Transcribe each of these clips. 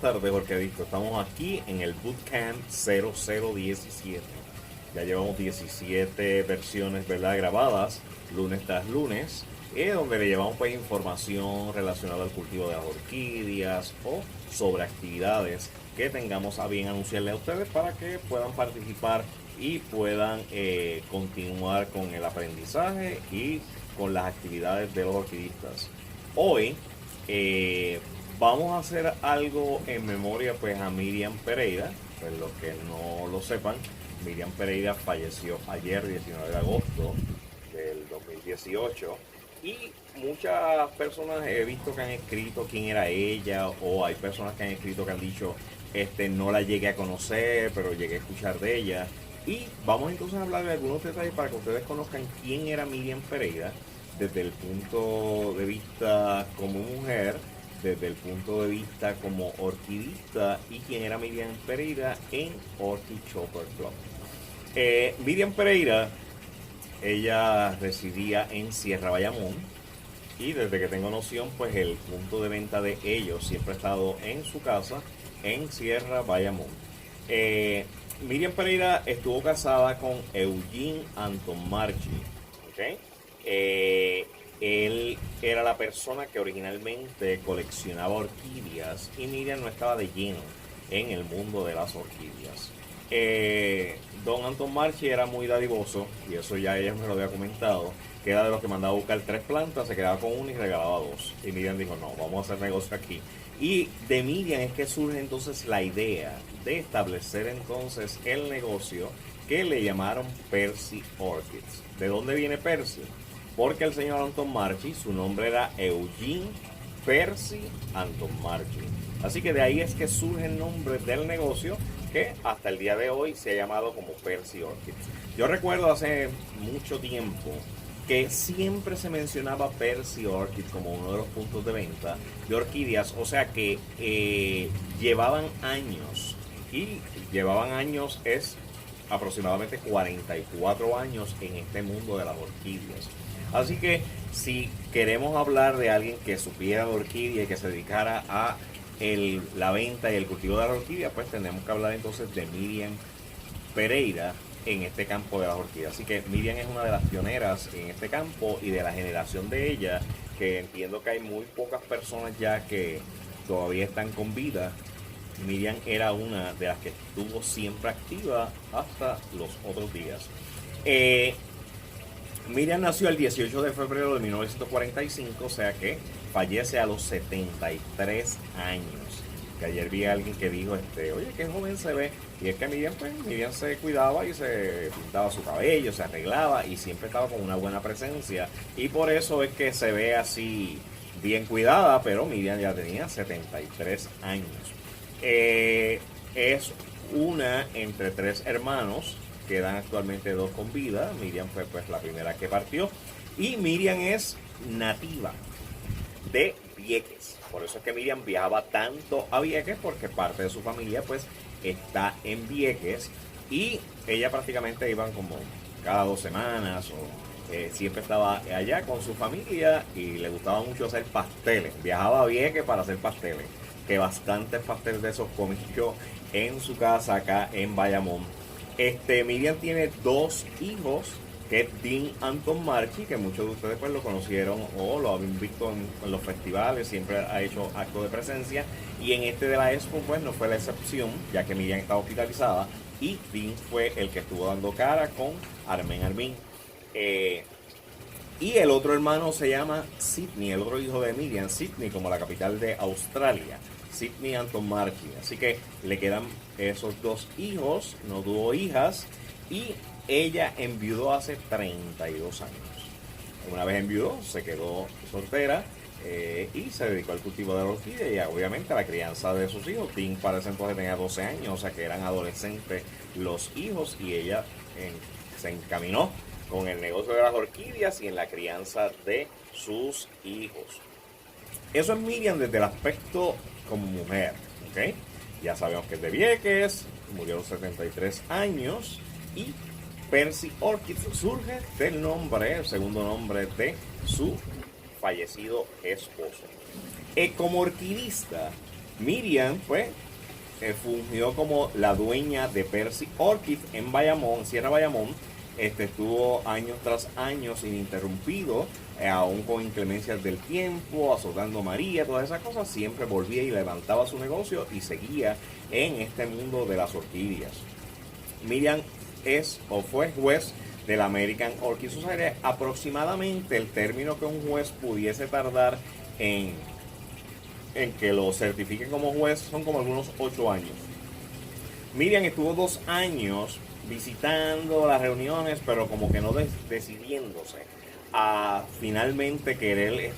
tardes, orquidistas. Estamos aquí en el Bootcamp 0017. Ya llevamos 17 versiones, ¿verdad?, grabadas, lunes tras lunes, donde le llevamos pues información relacionada al cultivo de las orquídeas o sobre actividades que tengamos a bien anunciarle a ustedes para que puedan participar y puedan continuar con el aprendizaje y con las actividades de los orquidistas. Hoy vamos a hacer algo en memoria pues a Miriam Pereira. Pues los que no lo sepan, Miriam Pereira falleció ayer 19 de agosto del 2018 y muchas personas he visto que han escrito quién era ella, o hay personas que han escrito que han dicho no la llegué a conocer pero llegué a escuchar de ella. Y vamos entonces a hablar de algunos detalles para que ustedes conozcan quién era Miriam Pereira desde el punto de vista como mujer, desde el punto de vista como orquidista, y quién era Miriam Pereira en Orchid Shopper Club. Miriam Pereira, ella residía en Sierra Bayamón, y desde que tengo noción, pues el punto de venta de ellos siempre ha estado en su casa, en Sierra Bayamón. Miriam Pereira estuvo casada con Eugene Antomarchi, ¿okay? Él era la persona que originalmente coleccionaba orquídeas y Miriam no estaba de lleno en el mundo de las orquídeas. Don Antomarchi era muy dadivoso, y eso ya ella me lo había comentado, que era de los que mandaba a buscar 3 plantas, se quedaba con una y regalaba 2. Y Miriam dijo, no, vamos a hacer negocio aquí. Y de Miriam es que surge entonces la idea de establecer entonces el negocio que le llamaron Percy Orchids. ¿De dónde viene Percy? Porque el señor Antomarchi, su nombre era Eugene Percy Antomarchi. Así que de ahí es que surge el nombre del negocio, que hasta el día de hoy se ha llamado como Percy Orchids. Yo recuerdo hace mucho tiempo que siempre se mencionaba Percy Orchid como uno de los puntos de venta de orquídeas, o sea que llevaban años, y llevaban años es aproximadamente 44 años en este mundo de las orquídeas. Así que si queremos hablar de alguien que supiera de orquídea y que se dedicara a la venta y el cultivo de las orquídeas, pues tenemos que hablar entonces de Miriam Pereira en este campo de las orquídeas. Así que Miriam es una de las pioneras en este campo, y de la generación de ella, que entiendo que hay muy pocas personas ya que todavía están con vida, Miriam era una de las que estuvo siempre activa hasta los otros días. Miriam nació el 18 de febrero de 1945, o sea que fallece a los 73 años. Que ayer vi a alguien que dijo, oye, qué joven se ve. Y es que Miriam se cuidaba y se pintaba su cabello, se arreglaba y siempre estaba con una buena presencia. Y por eso es que se ve así bien cuidada, pero Miriam ya tenía 73 años. Es una entre 3 hermanos, quedan actualmente 2 con vida. Miriam fue pues la primera que partió. Y Miriam es nativa de Vieques. Por eso es que Miriam viajaba tanto a Vieques, porque parte de su familia pues está en Vieques, y ella prácticamente iban como cada 2 semanas o siempre estaba allá con su familia, y le gustaba mucho hacer pasteles. Viajaba a Vieques para hacer pasteles, que bastantes pasteles de esos comí yo en su casa acá en Bayamón. Miriam tiene 2 hijos, que es Dean Antomarchi, que muchos de ustedes pues lo conocieron o lo habían visto en los festivales, siempre ha hecho acto de presencia, y en de la Expo pues no fue la excepción, ya que Miriam estaba hospitalizada, y Dean fue el que estuvo dando cara con Armen Armin. Y el otro hermano se llama Sydney, el otro hijo de Miriam, Sydney como la capital de Australia, Sydney Antomarchi. Así que le quedan esos 2 hijos, no tuvo hijas, y ella enviudó hace 32 años. Una vez enviudó, se quedó soltera y se dedicó al cultivo de la orquídea y obviamente a la crianza de sus hijos. Tim para ese entonces tenía 12 años, o sea que eran adolescentes los hijos, y ella se encaminó con el negocio de las orquídeas y en la crianza de sus hijos. Eso es Miriam desde el aspecto como mujer, ¿ok? Ya sabemos que es de Vieques, murió a los 73 años, y Percy Orchid surge del nombre, el segundo nombre de su fallecido esposo. Como orquidista, Miriam, pues, fungió como la dueña de Percy Orchid en Bayamón, Sierra Bayamón. Estuvo años tras años ininterrumpido, aún con inclemencias del tiempo, azotando María, todas esas cosas. Siempre volvía y levantaba su negocio y seguía en este mundo de las orquídeas. Miriam es o fue juez de la American Orchid Society. Aproximadamente el término que un juez pudiese tardar en que lo certifiquen como juez son como algunos 8 años. Miriam estuvo 2 años visitando las reuniones, pero como que no decidiéndose a finalmente querer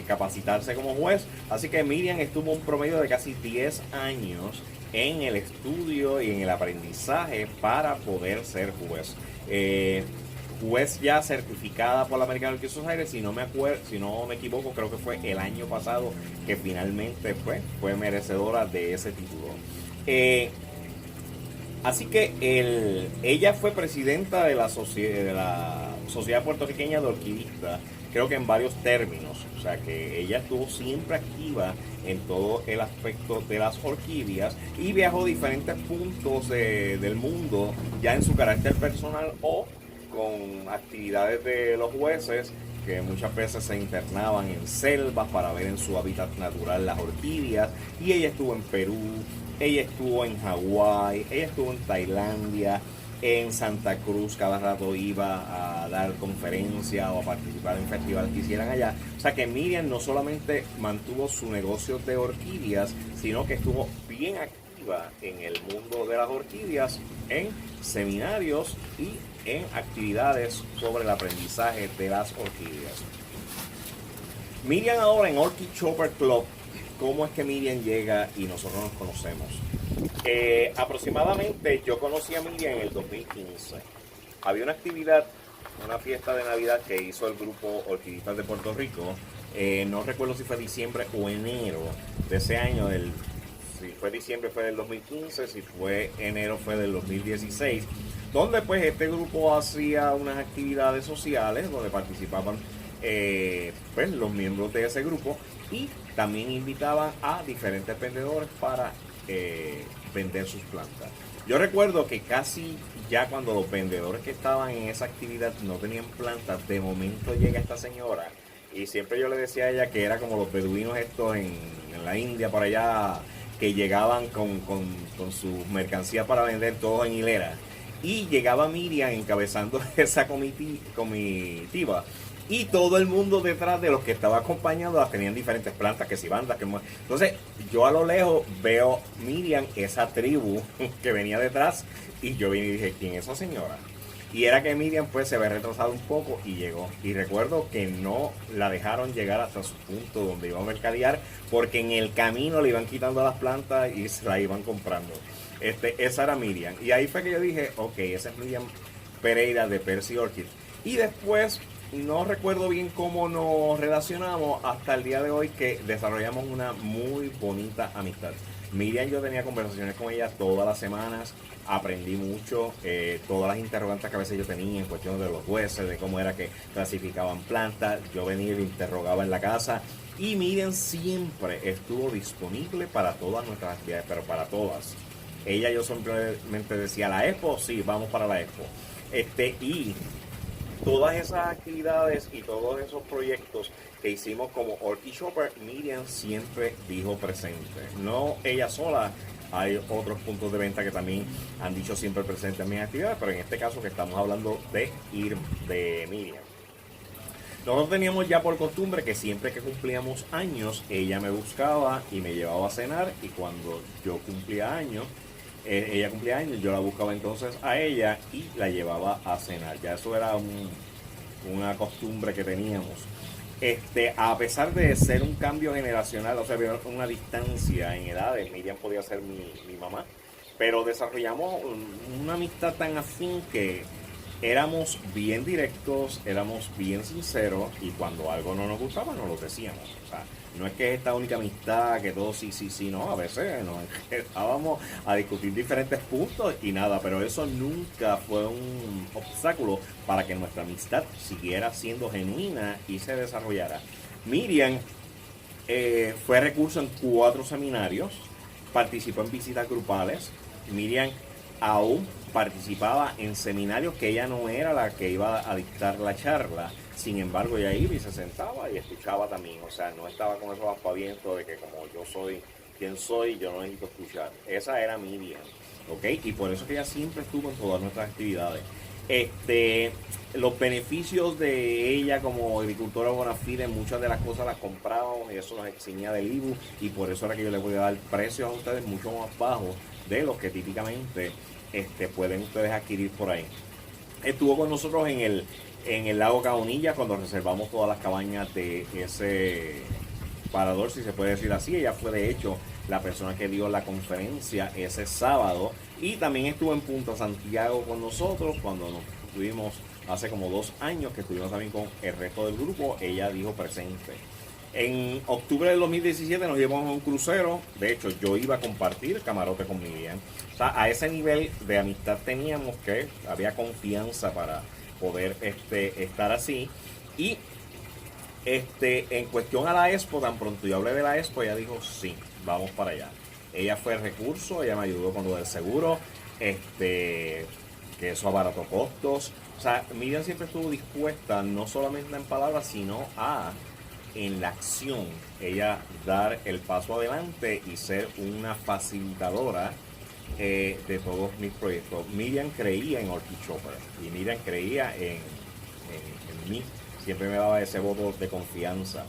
capacitarse como juez. Así que Miriam estuvo un promedio de casi 10 años en el estudio y en el aprendizaje para poder ser juez. Juez ya certificada por la American Orchid Society, si no me equivoco, creo que fue el año pasado que finalmente fue merecedora de ese título. Así que ella fue presidenta de la Sociedad Puertorriqueña de Orquidistas, creo que en varios términos. O sea que ella estuvo siempre activa en todo el aspecto de las orquídeas y viajó a diferentes puntos del mundo, ya en su carácter personal o con actividades de los jueces, que muchas veces se internaban en selvas para ver en su hábitat natural las orquídeas. Y ella estuvo en Perú, ella estuvo en Hawái, ella estuvo en Tailandia, en Santa Cruz, cada rato iba a dar conferencias o a participar en festivales que hicieran allá. O sea que Miriam no solamente mantuvo su negocio de orquídeas, sino que estuvo bien activa en el mundo de las orquídeas, en seminarios y en actividades sobre el aprendizaje de las orquídeas. Miriam ahora en Orchid Shopper Club. ¿Cómo es que Miriam llega y nosotros nos conocemos? Aproximadamente yo conocí a Miriam en el 2015. Había una actividad, una fiesta de Navidad que hizo el grupo Orquidistas de Puerto Rico. No recuerdo si fue diciembre o enero de ese año. Si fue diciembre fue del 2015, si fue enero fue del 2016. Donde pues este grupo hacía unas actividades sociales donde participaban pues los miembros de ese grupo, y también invitaban a diferentes vendedores para vender sus plantas. Yo recuerdo que casi ya cuando los vendedores que estaban en esa actividad no tenían plantas, de momento llega esta señora, y siempre yo le decía a ella que era como los beduinos estos en la India, por allá, que llegaban con sus mercancías para vender todos en hilera. Y llegaba Miriam encabezando esa comitiva. Y todo el mundo detrás de los que estaba acompañando tenían diferentes plantas, que si bandas, que... Entonces, yo a lo lejos veo Miriam, esa tribu que venía detrás, y yo vine y dije, ¿quién es esa señora? Y era que Miriam pues se había retrasado un poco y llegó. Y recuerdo que no la dejaron llegar hasta su punto donde iba a mercadear, porque en el camino le iban quitando las plantas y se la iban comprando. Esa era Miriam. Y ahí fue que yo dije, ok, esa es Miriam Pereira de Percy Orchid. Y después, no recuerdo bien cómo nos relacionamos hasta el día de hoy, que desarrollamos una muy bonita amistad. Miriam, yo tenía conversaciones con ella todas las semanas, aprendí mucho, todas las interrogantes que a veces yo tenía en cuestión de los jueces, de cómo era que clasificaban plantas, yo venía y le interrogaba en la casa, y Miriam siempre estuvo disponible para todas nuestras actividades, pero para todas. Yo simplemente decía, ¿la expo? Sí, vamos para la expo. Y todas esas actividades y todos esos proyectos que hicimos como Orchid Shopper, Miriam siempre dijo presente. No ella sola, hay otros puntos de venta que también han dicho siempre presente en mis actividades, pero en este caso que estamos hablando de Miriam. Nosotros teníamos ya por costumbre que siempre que cumplíamos años, ella me buscaba y me llevaba a cenar, y cuando yo cumplía años, ella cumplía años, yo la buscaba entonces a ella y la llevaba a cenar. Ya eso era una costumbre que teníamos. A pesar de ser un cambio generacional, o sea, había una distancia en edades, Miriam podía ser mi mamá, pero desarrollamos una amistad tan afín que éramos bien directos, éramos bien sinceros, y cuando algo no nos gustaba nos lo decíamos. O sea, no es que esta única amistad que todos sí, no, a veces nos empezábamos a discutir diferentes puntos y nada, pero eso nunca fue un obstáculo para que nuestra amistad siguiera siendo genuina y se desarrollara. Miriam Fue recurso en 4 seminarios, participó en visitas grupales. Miriam aún participaba en seminarios que ella no era la que iba a dictar la charla. Sin embargo, ella iba y se sentaba y escuchaba también. O sea, no estaba con esos aspavientos de que como yo soy quien soy, yo no necesito escuchar. Esa era Miriam, ¿ok? Y por eso que ella siempre estuvo en todas nuestras actividades. Los beneficios de ella como agricultora bona fide, muchas de las cosas las comprábamos y eso nos eximía del IBU, y por eso era que yo les voy a dar precios a ustedes mucho más bajos de los que típicamente pueden ustedes adquirir por ahí. Estuvo con nosotros en el lago Caonilla cuando reservamos todas las cabañas de ese parador, si se puede decir así. Ella fue de hecho la persona que dio la conferencia ese sábado, y también estuvo en Punta Santiago con nosotros cuando nos estuvimos hace como 2 años, que estuvimos también con el resto del grupo. Ella dijo presente. En octubre del 2017 nos llevamos a un crucero. De hecho, yo iba a compartir camarote con Miriam. O sea, a ese nivel de amistad teníamos, que había confianza para poder estar así. Y en cuestión a la expo, tan pronto yo hablé de la expo, ella dijo sí, vamos para allá. Ella fue el recurso, ella me ayudó con lo del seguro, que eso abarató costos. O sea, Miriam siempre estuvo dispuesta, no solamente en palabras, sino en la acción, ella dar el paso adelante y ser una facilitadora de todos mis proyectos. Miriam creía en Orchid Shopper y Miriam creía en mí. Siempre me daba ese voto de confianza.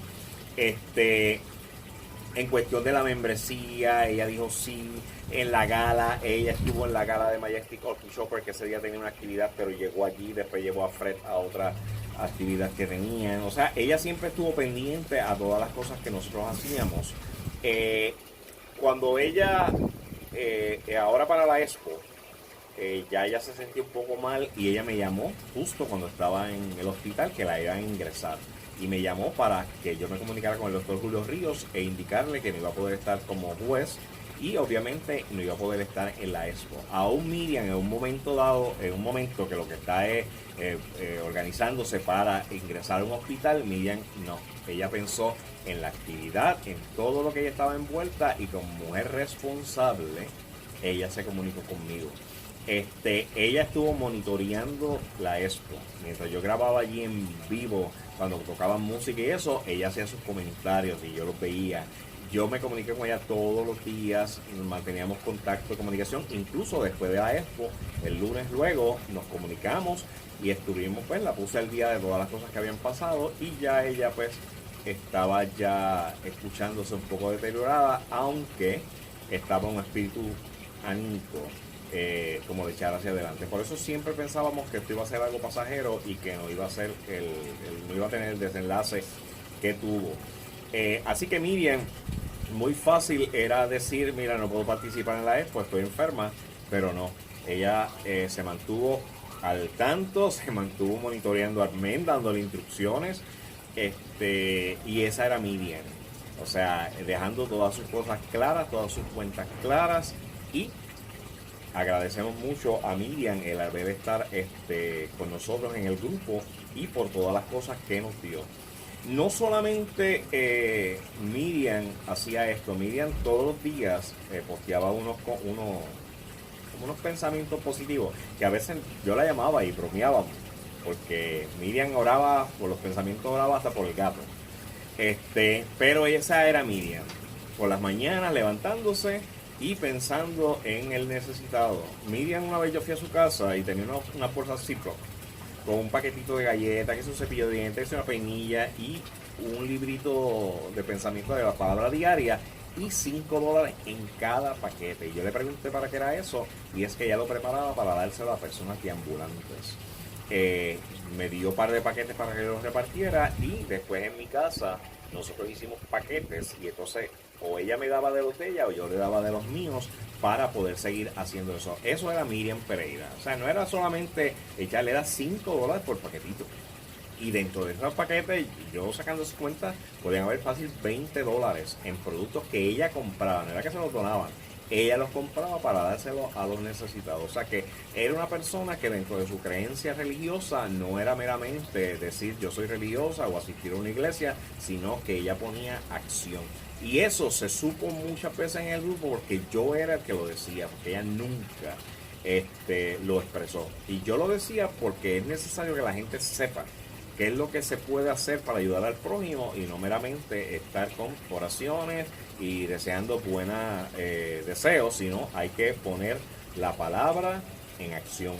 En cuestión de la membresía, ella dijo sí. En la gala, ella estuvo en la gala de Majestic Orchid Shopper, que ese día tenía una actividad, pero llegó allí, después llevó a Fred a otra actividad que tenían. O sea, ella siempre estuvo pendiente a todas las cosas que nosotros hacíamos. Cuando ella, ahora para la expo, ya ella se sentía un poco mal y ella me llamó justo cuando estaba en el hospital, que la iban a ingresar, y me llamó para que yo me comunicara con el doctor Julio Ríos e indicarle que no iba a poder estar como juez y obviamente no iba a poder estar en la expo. Aún Miriam en un momento dado, en un momento que lo que está es organizándose para ingresar a un hospital, Miriam no, ella pensó en la actividad, en todo lo que ella estaba envuelta, y como mujer responsable ella se comunicó conmigo. Ella estuvo monitoreando la expo. Mientras yo grababa allí en vivo, cuando tocaban música y eso, ella hacía sus comentarios y yo los veía. Yo me comuniqué con ella todos los días, manteníamos contacto de comunicación, incluso después de la expo, el lunes luego nos comunicamos y estuvimos, pues la puse al día de todas las cosas que habían pasado, y ya ella pues estaba ya escuchándose un poco deteriorada, aunque estaba un espíritu anímico, como de echar hacia adelante. Por eso siempre pensábamos que esto iba a ser algo pasajero y que no iba a ser no iba a tener el desenlace que tuvo. Así que Miriam, muy fácil era decir, mira, no puedo participar en la expo, estoy enferma, pero no. Ella se mantuvo al tanto, se mantuvo monitoreando a Armen, dándole instrucciones, y esa era Miriam. O sea, dejando todas sus cosas claras, todas sus cuentas claras, y agradecemos mucho a Miriam el haber de estar con nosotros en el grupo y por todas las cosas que nos dio. No solamente Miriam hacía esto, Miriam todos los días posteaba unos pensamientos positivos, que a veces yo la llamaba y bromeábamos, porque Miriam oraba por los pensamientos, oraba hasta por el gato. Pero esa era Miriam, por las mañanas levantándose y pensando en el necesitado. Miriam, una vez yo fui a su casa y tenía una bolsa Ziploc con un paquetito de galletas, que es un cepillo de dientes, que es una peinilla y un librito de pensamiento de la palabra diaria, y $5 en cada paquete. Y yo le pregunté para qué era eso, y es que ella lo preparaba para dárselo a personas deambulantes. Me dio un par de paquetes para que los repartiera, y después en mi casa nosotros hicimos paquetes, y entonces o ella me daba de los de ella o yo le daba de los míos para poder seguir haciendo eso. Eso era Miriam Pereira. O sea, no era solamente echarle, era $5 por paquetito. Y dentro de esos paquetes, yo sacando sus cuentas, podían haber fácil $20 en productos que ella compraba. No era que se los donaban. ella los compraba para dárselos a los necesitados. O sea que era una persona que dentro de su creencia religiosa no era meramente decir yo soy religiosa o asistir a una iglesia, sino que ella ponía acción. Y eso se supo muchas veces en el grupo porque yo era el que lo decía, porque ella nunca lo expresó. Y yo lo decía porque es necesario que la gente sepa qué es lo que se puede hacer para ayudar al prójimo y no meramente estar con oraciones y deseando buenos deseos, sino hay que poner la palabra en acción.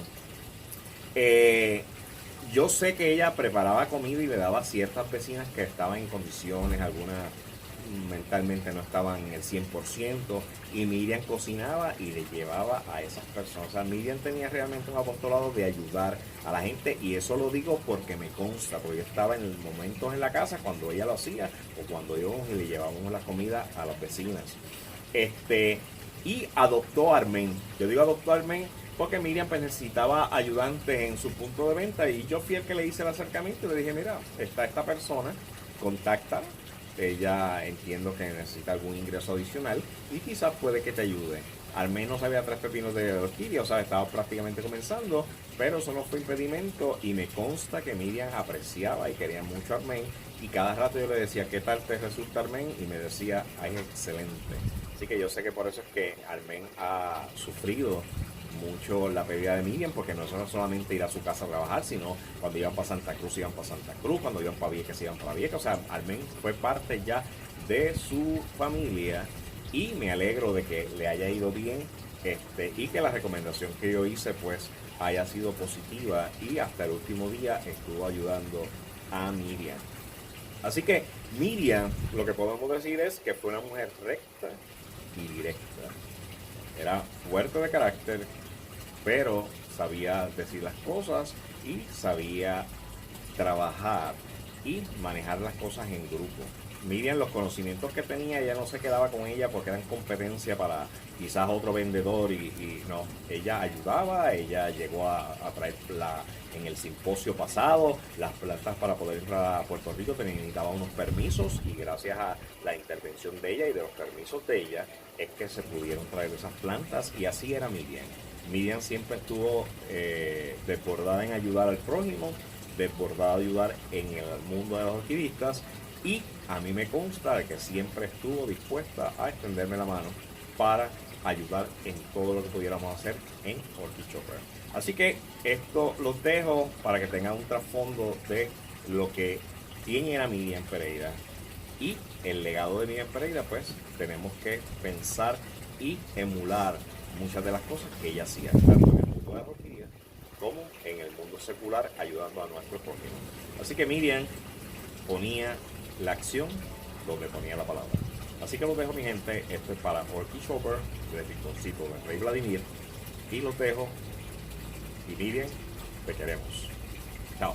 Yo sé que ella preparaba comida y le daba a ciertas vecinas que estaban en condiciones, algunas mentalmente no estaban en el 100%, y Miriam cocinaba y le llevaba a esas personas. O sea, Miriam tenía realmente un apostolado de ayudar a la gente, y eso lo digo porque me consta, porque yo estaba en momentos en la casa cuando ella lo hacía o cuando íbamos y le llevábamos la comida a las vecinas. Y adoptó a Armen. Yo digo adoptó a Armen porque Miriam pues necesitaba ayudantes en su punto de venta, y yo fui el que le hice el acercamiento y le dije, mira, está esta persona, contáctala. Ella entiendo que necesita algún ingreso adicional y quizás puede que te ayude. Al menos había 3 pepinos de orquídea, o sea, estaba prácticamente comenzando, pero eso no fue impedimento, y me consta que Miriam apreciaba y quería mucho a Armen, y cada rato yo le decía, ¿qué tal te resulta, Armen? Y me decía, ay, excelente. Así que yo sé que por eso es que Armen ha sufrido mucho la pérdida de Miriam, porque no es solamente ir a su casa a trabajar, sino cuando iban para Santa Cruz iban para Santa Cruz, cuando iban para Vieques iban para Vieques. O sea, Armen fue parte ya de su familia, y me alegro de que le haya ido bien, y que la recomendación que yo hice pues haya sido positiva, y hasta el último día estuvo ayudando a Miriam. Así que Miriam, lo que podemos decir es que fue una mujer recta y directa. Era fuerte de carácter, pero sabía decir las cosas y sabía trabajar y manejar las cosas en grupo. Miriam, los conocimientos que tenía, ella no se quedaba con ella porque eran competencia para quizás otro vendedor, y no, ella ayudaba. Ella llegó a traer en el simposio pasado las plantas para poder entrar a Puerto Rico, necesitaba unos permisos, y gracias a la intervención de ella y de los permisos de ella es que se pudieron traer esas plantas, y así era Miriam. Miriam siempre estuvo desbordada en ayudar al prójimo, desbordada de ayudar en el mundo de los orquidistas, y a mí me consta de que siempre estuvo dispuesta a extenderme la mano para ayudar en todo lo que pudiéramos hacer en Orchid Chopper. Así que esto los dejo para que tengan un trasfondo de lo que tiene era Miriam Pereira, y el legado de Miriam Pereira. Pues tenemos que pensar y emular muchas de las cosas que ella hacía, tanto en el mundo de las orquídeas como en el mundo secular, ayudando a nuestros prójimos. Así que Miriam ponía la acción donde ponía la palabra. Así que los dejo, mi gente. Esto es para Orchid Chopper, del rinconcito del Rey Vladimir, y los dejo. Y Miriam, te queremos. Chao.